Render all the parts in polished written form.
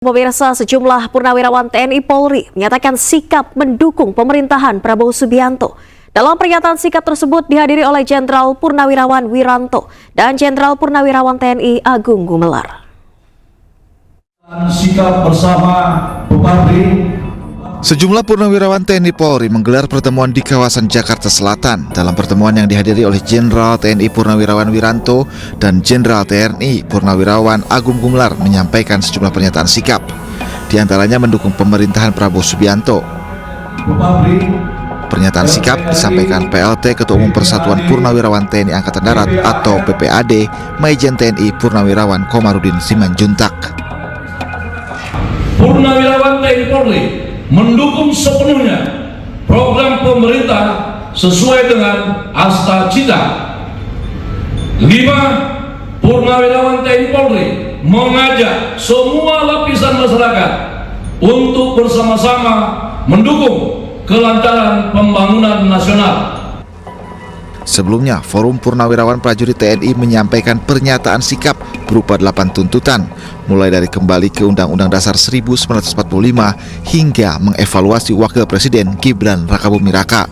Pemirsa, sejumlah purnawirawan TNI Polri menyatakan sikap mendukung pemerintahan Prabowo Subianto. Dalam pernyataan sikap tersebut dihadiri oleh Jenderal Purnawirawan Wiranto dan Jenderal Purnawirawan TNI Agung Gumelar. Sikap bersama Bupati. Sejumlah purnawirawan TNI Polri menggelar pertemuan di kawasan Jakarta Selatan. Dalam pertemuan yang dihadiri oleh Jenderal TNI Purnawirawan Wiranto dan Jenderal TNI Purnawirawan Agung Gumelar menyampaikan sejumlah pernyataan sikap. Di antaranya mendukung pemerintahan Prabowo Subianto. Pernyataan sikap disampaikan PLT Ketua Umum Persatuan Purnawirawan TNI Angkatan Darat atau PPAD, Majen TNI Purnawirawan Komarudin Simanjuntak. Purnawirawan TNI Polri mendukung sepenuhnya program pemerintah sesuai dengan Asta Cita. 5. Purnawirawan TNI Polri mengajak semua lapisan masyarakat untuk bersama-sama mendukung kelancaran pembangunan nasional. Sebelumnya, Forum Purnawirawan Prajurit TNI menyampaikan pernyataan sikap berupa 8 tuntutan, mulai dari kembali ke Undang-Undang Dasar 1945 hingga mengevaluasi Wakil Presiden Gibran Rakabuming Raka.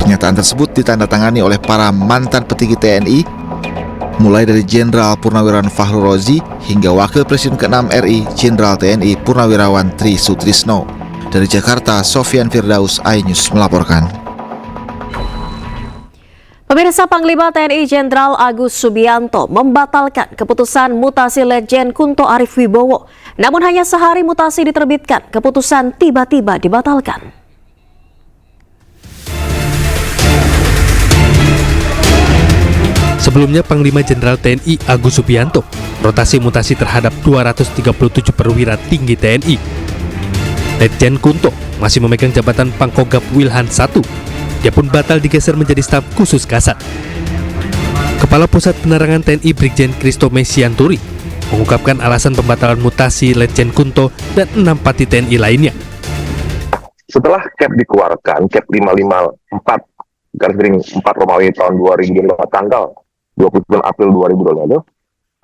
Pernyataan tersebut ditandatangani oleh para mantan petinggi TNI, mulai dari Jenderal Purnawirawan Fakhrul Razi hingga Wakil Presiden ke-6 RI Jenderal TNI Purnawirawan Tri Sutrisno. Dari Jakarta, Sofyan Firdaus, iNews melaporkan. Pemirsa, Panglima TNI Jenderal Agus Subianto membatalkan keputusan mutasi Letjen Kunto Arif Wibowo. Namun hanya sehari mutasi diterbitkan, keputusan tiba-tiba dibatalkan. Sebelumnya, Panglima Jenderal TNI Agus Subianto rotasi mutasi terhadap 237 perwira tinggi TNI. Letjen Kunto masih memegang jabatan Pangkogap Wilhan I. Dia pun batal digeser menjadi staf khusus Kasat. Kepala Pusat Penerangan TNI Brigjen Kristo Mesianturi mengungkapkan alasan pembatalan mutasi Letjen Kunto dan 6 pati TNI lainnya. Setelah Kep dikeluarkan, Kep 554 Romawi tahun 2005 tanggal 29 April 2022,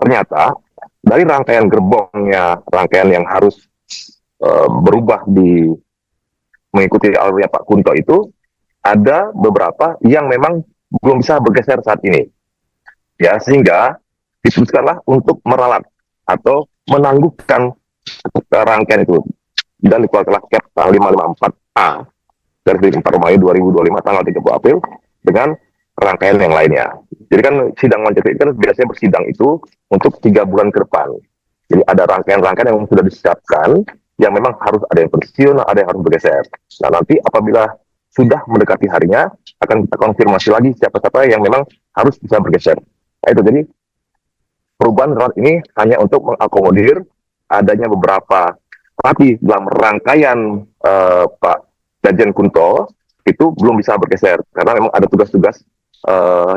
ternyata dari rangkaian gerbongnya, rangkaian yang harus berubah mengikuti alurnya Pak Kunto itu, ada beberapa yang memang belum bisa bergeser saat ini, ya, sehingga diputuskanlah untuk meralat atau menangguhkan rangkaian itu dan dikeluarkanlah Kep 554A dari 4 Romawi 2025 tanggal 30 April dengan rangkaian yang lainnya. Jadi kan sidang lanjutan itu kan biasanya bersidang itu untuk 3 bulan ke depan. Jadi ada rangkaian-rangkaian yang sudah disiapkan yang memang harus ada yang pensiun, ada yang harus bergeser. Nah, nanti apabila sudah mendekati harinya, akan kita konfirmasi lagi siapa-siapa yang memang harus bisa bergeser. Nah, itu jadi perubahan ini hanya untuk mengakomodir adanya beberapa pati dalam rangkaian Pak Letjen Kunto itu belum bisa bergeser karena memang ada tugas-tugas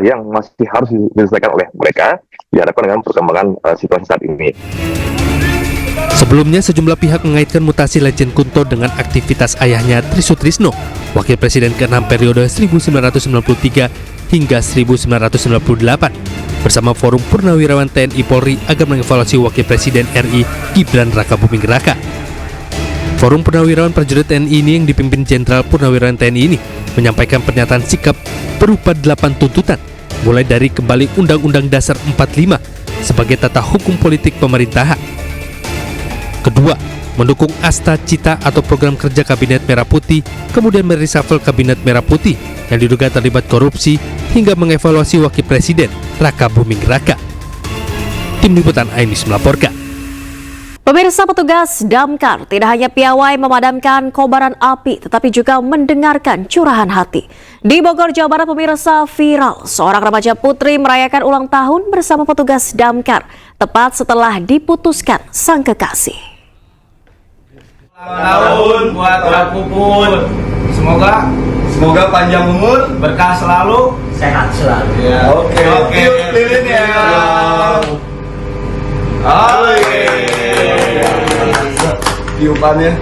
yang masih harus diselesaikan oleh mereka dihadapkan dengan perkembangan situasi saat ini. Sebelumnya, sejumlah pihak mengaitkan mutasi Letjen Kunto dengan aktivitas ayahnya Tri Sutrisno, Wakil Presiden ke-6 periode 1993 hingga 1998, bersama Forum Purnawirawan TNI Polri agar mengevaluasi Wakil Presiden RI Gibran Rakabuming Raka. Forum Purnawirawan Prajurit TNI ini yang dipimpin Jenderal Purnawirawan TNI ini menyampaikan pernyataan sikap berupa 8 tuntutan, mulai dari kembali Undang-Undang Dasar 45 sebagai tata hukum politik pemerintahan. Kedua, mendukung Asta Cita atau program kerja Kabinet Merah Putih, kemudian mereshuffle Kabinet Merah Putih yang diduga terlibat korupsi hingga mengevaluasi Wakil Presiden Rakabuming Raka. Tim Liputan iNews melaporkan. Pemirsa, petugas damkar tidak hanya piawai memadamkan kobaran api, tetapi juga mendengarkan curahan hati. Di Bogor, Jawa Barat, pemirsa, viral seorang remaja putri merayakan ulang tahun bersama petugas damkar, tepat setelah diputuskan sang kekasih. Tahun buat aku pun, semoga panjang umur, berkah selalu, sehat selalu. Ya. Oke. Lilin ya. Tiupannya.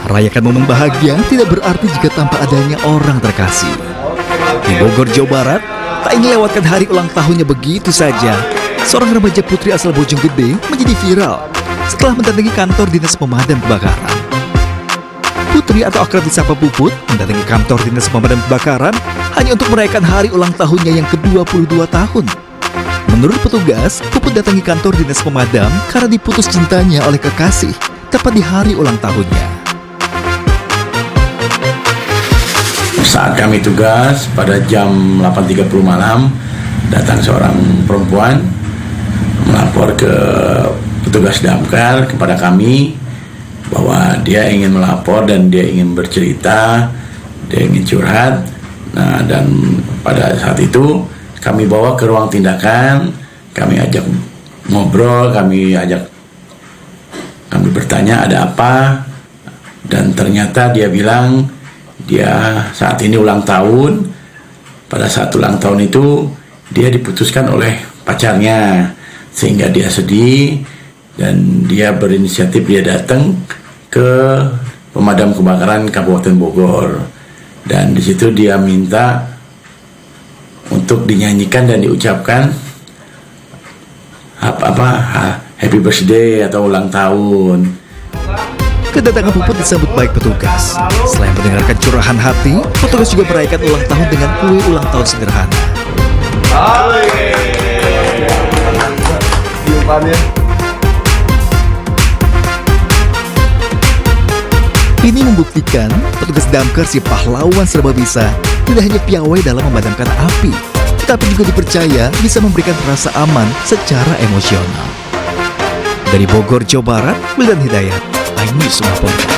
Rayakan momen bahagia tidak berarti jika tanpa adanya orang terkasih. Di Bogor, Jawa Barat, Tak ingin lewatkan hari ulang tahunnya begitu saja, seorang remaja putri asal Bojonggede menjadi viral setelah mendatangi kantor dinas pemadam kebakaran. Putri atau akrab disapa Puput mendatangi kantor dinas pemadam kebakaran hanya untuk merayakan hari ulang tahunnya yang ke-22 tahun. Menurut petugas, Puput datangi kantor dinas pemadam karena diputus cintanya oleh kekasih tepat di hari ulang tahunnya. Saat kami tugas pada jam 8.30 malam, datang seorang perempuan melapor ke petugas damkar kepada kami bahwa dia ingin melapor dan dia ingin bercerita, dia ingin curhat. Nah, dan pada saat itu kami bawa ke ruang tindakan, kami ajak ngobrol, kami bertanya ada apa, dan ternyata dia bilang dia saat ini ulang tahun. Pada saat ulang tahun itu dia diputuskan oleh pacarnya, sehingga dia sedih dan dia berinisiatif, dia datang ke pemadam kebakaran Kabupaten Bogor, dan di situ dia minta untuk dinyanyikan dan diucapkan happy birthday atau ulang tahun. Kedatangan Puput disambut baik petugas. Selain mendengarkan curahan hati, petugas juga merayakan ulang tahun dengan kue ulang tahun sederhana. Ini membuktikan petugas damkar si pahlawan serba bisa tidak hanya piawai dalam memadamkan api, tetapi juga dipercaya bisa memberikan rasa aman secara emosional. Dari Bogor, Jawa Barat, Wildan Hidayat, iNews Podcast.